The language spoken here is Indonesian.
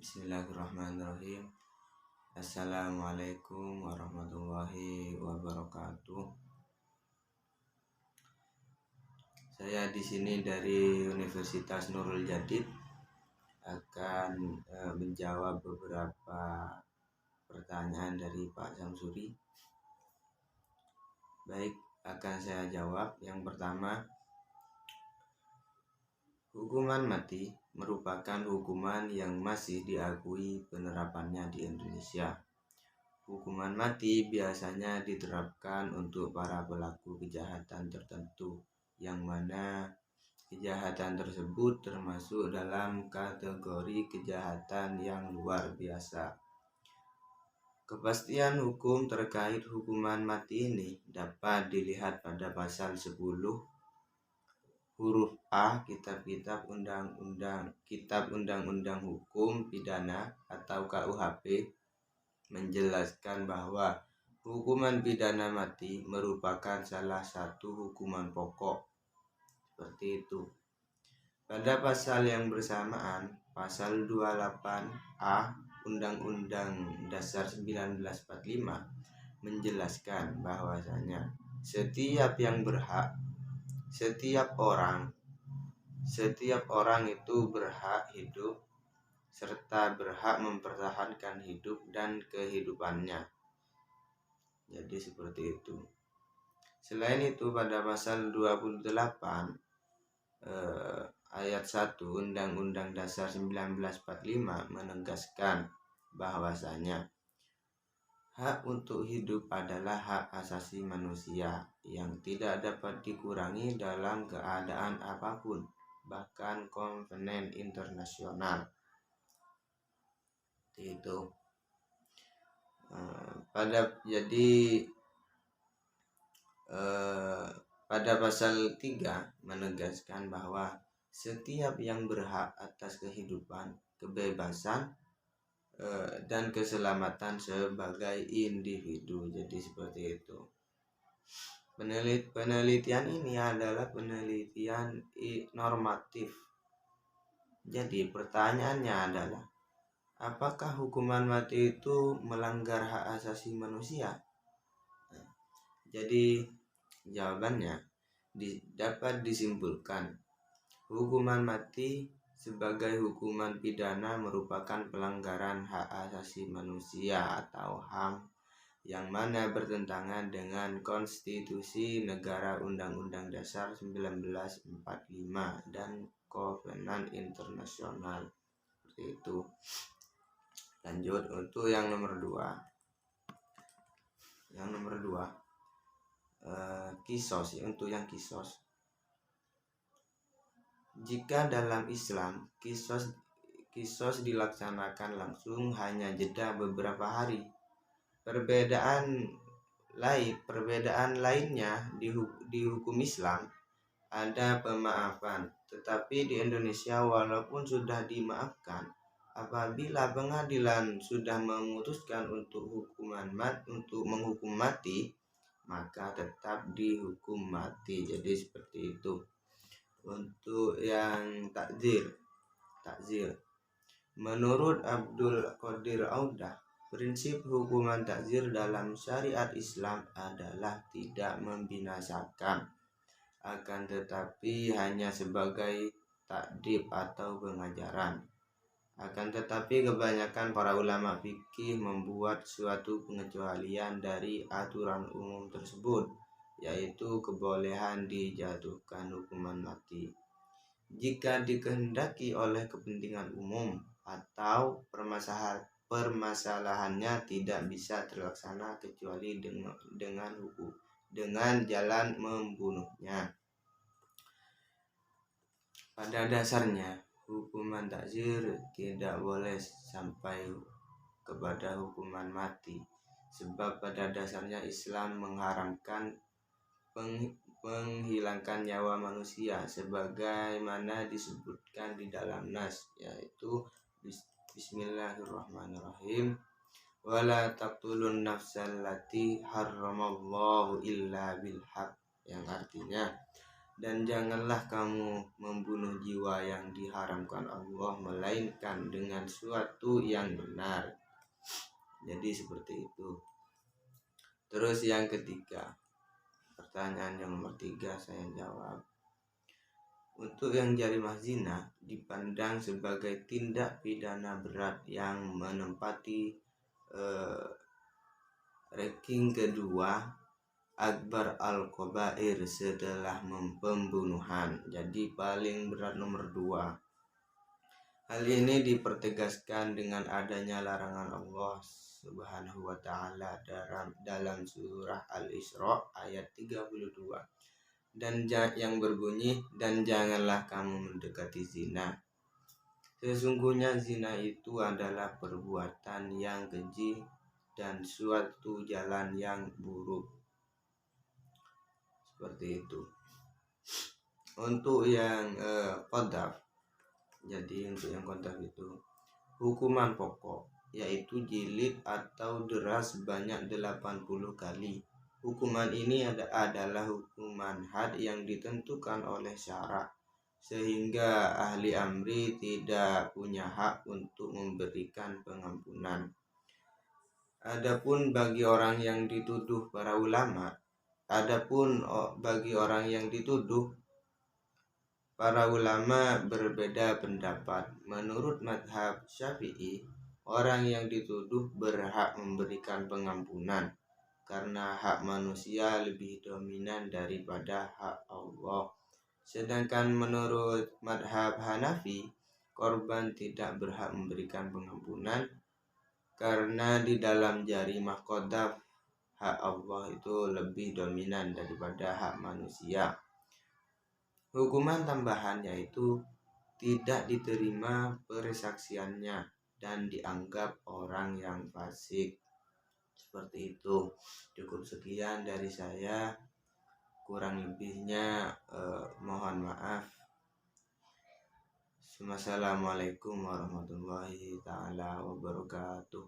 Bismillahirrahmanirrahim. Assalamualaikum warahmatullahi wabarakatuh. Saya di sini dari Universitas Nurul Jadid akan menjawab beberapa pertanyaan dari Pak Samsuri. Baik, akan saya jawab. Yang pertama, hukuman mati merupakan hukuman yang masih diakui penerapannya di Indonesia. Hukuman mati biasanya diterapkan untuk para pelaku kejahatan tertentu, yang mana kejahatan tersebut termasuk dalam kategori kejahatan yang luar biasa. Kepastian hukum terkait hukuman mati ini dapat dilihat pada pasal 10 huruf A Kitab Undang-Undang Hukum Pidana atau KUHP menjelaskan bahwa hukuman pidana mati merupakan salah satu hukuman pokok. Seperti itu. Pada pasal yang bersamaan, pasal 28A Undang-Undang Dasar 1945 menjelaskan bahwasanya setiap orang itu berhak hidup serta berhak mempertahankan hidup dan kehidupannya. Jadi seperti itu. Selain itu, pada pasal 28 ayat 1 Undang-Undang Dasar 1945 menegaskan bahwasanya hak untuk hidup adalah hak asasi manusia yang tidak dapat dikurangi dalam keadaan apapun, bahkan konvenen internasional. Itu. Pada pasal 3 menegaskan bahwa setiap yang berhak atas kehidupan, kebebasan, dan keselamatan sebagai individu. Jadi seperti itu. Penelitian ini adalah penelitian normatif. Jadi pertanyaannya adalah, apakah hukuman mati itu melanggar hak asasi manusia? Jadi jawabannya dapat disimpulkan, hukuman mati sebagai hukuman pidana merupakan pelanggaran hak asasi manusia atau HAM yang mana bertentangan dengan konstitusi negara, Undang-Undang Dasar 1945 dan kovenan internasional. Seperti itu. Lanjut untuk yang nomor 2. Kisos. Untuk yang kisos, jika dalam Islam kisos dilaksanakan langsung hanya jeda beberapa hari. Perbedaan lainnya di hukum Islam ada pemaafan, tetapi di Indonesia walaupun sudah dimaafkan, apabila pengadilan sudah memutuskan untuk menghukum mati, maka tetap dihukum mati. Jadi seperti itu. Untuk yang takzir, menurut Abdul Qadir Audah, prinsip hukuman takzir dalam syariat Islam adalah tidak membinasakan, akan tetapi hanya sebagai takdib atau pengajaran. Akan tetapi kebanyakan para ulama fikih membuat suatu pengecualian dari aturan umum tersebut, yaitu kebolehan dijatuhkan hukuman mati jika dikehendaki oleh kepentingan umum atau permasalahannya tidak bisa terlaksana kecuali dengan jalan membunuhnya. Pada dasarnya, hukuman takzir tidak boleh sampai kepada hukuman mati, sebab pada dasarnya Islam mengharamkan menghilangkan nyawa manusia sebagaimana disebutkan di dalam nas, yaitu Bismillahirrahmanirrahim, wala taqtulun nafsal lati harramallahu illa bil haq, yang artinya Dan janganlah kamu membunuh jiwa yang diharamkan Allah, melainkan dengan suatu yang benar. Jadi seperti itu. Terus yang ketiga, pertanyaan yang nomor 3 saya jawab. Untuk yang jarimah zina dipandang sebagai tindak pidana berat yang menempati ranking kedua akbar al-qabair setelah pembunuhan. Jadi paling berat nomor 2. Hal ini dipertegaskan dengan adanya larangan Allah Subhanahu wa taala dalam surah Al-Isra ayat 32. Dan yang berbunyi, dan janganlah kamu mendekati zina. Sesungguhnya zina itu adalah perbuatan yang keji dan suatu jalan yang buruk. Seperti itu. Untuk yang qadzaf, jadi untuk yang qadzaf itu hukuman pokok, yaitu jilid atau deras sebanyak 80 kali. Hukuman ini adalah hukuman had yang ditentukan oleh syara, sehingga ahli amri tidak punya hak untuk memberikan pengampunan. Adapun bagi orang yang dituduh para ulama berbeda pendapat. Menurut mazhab Syafi'i, orang yang dituduh berhak memberikan pengampunan karena hak manusia lebih dominan daripada hak Allah. Sedangkan menurut mazhab Hanafi, korban tidak berhak memberikan pengampunan karena di dalam jarimah qadzaf hak Allah itu lebih dominan daripada hak manusia. Hukuman tambahan yaitu tidak diterima persaksiannya dan dianggap orang yang fasik. Seperti itu. Cukup sekian dari saya, kurang lebihnya mohon maaf. Wassalamualaikum warahmatullahi taala wabarakatuh.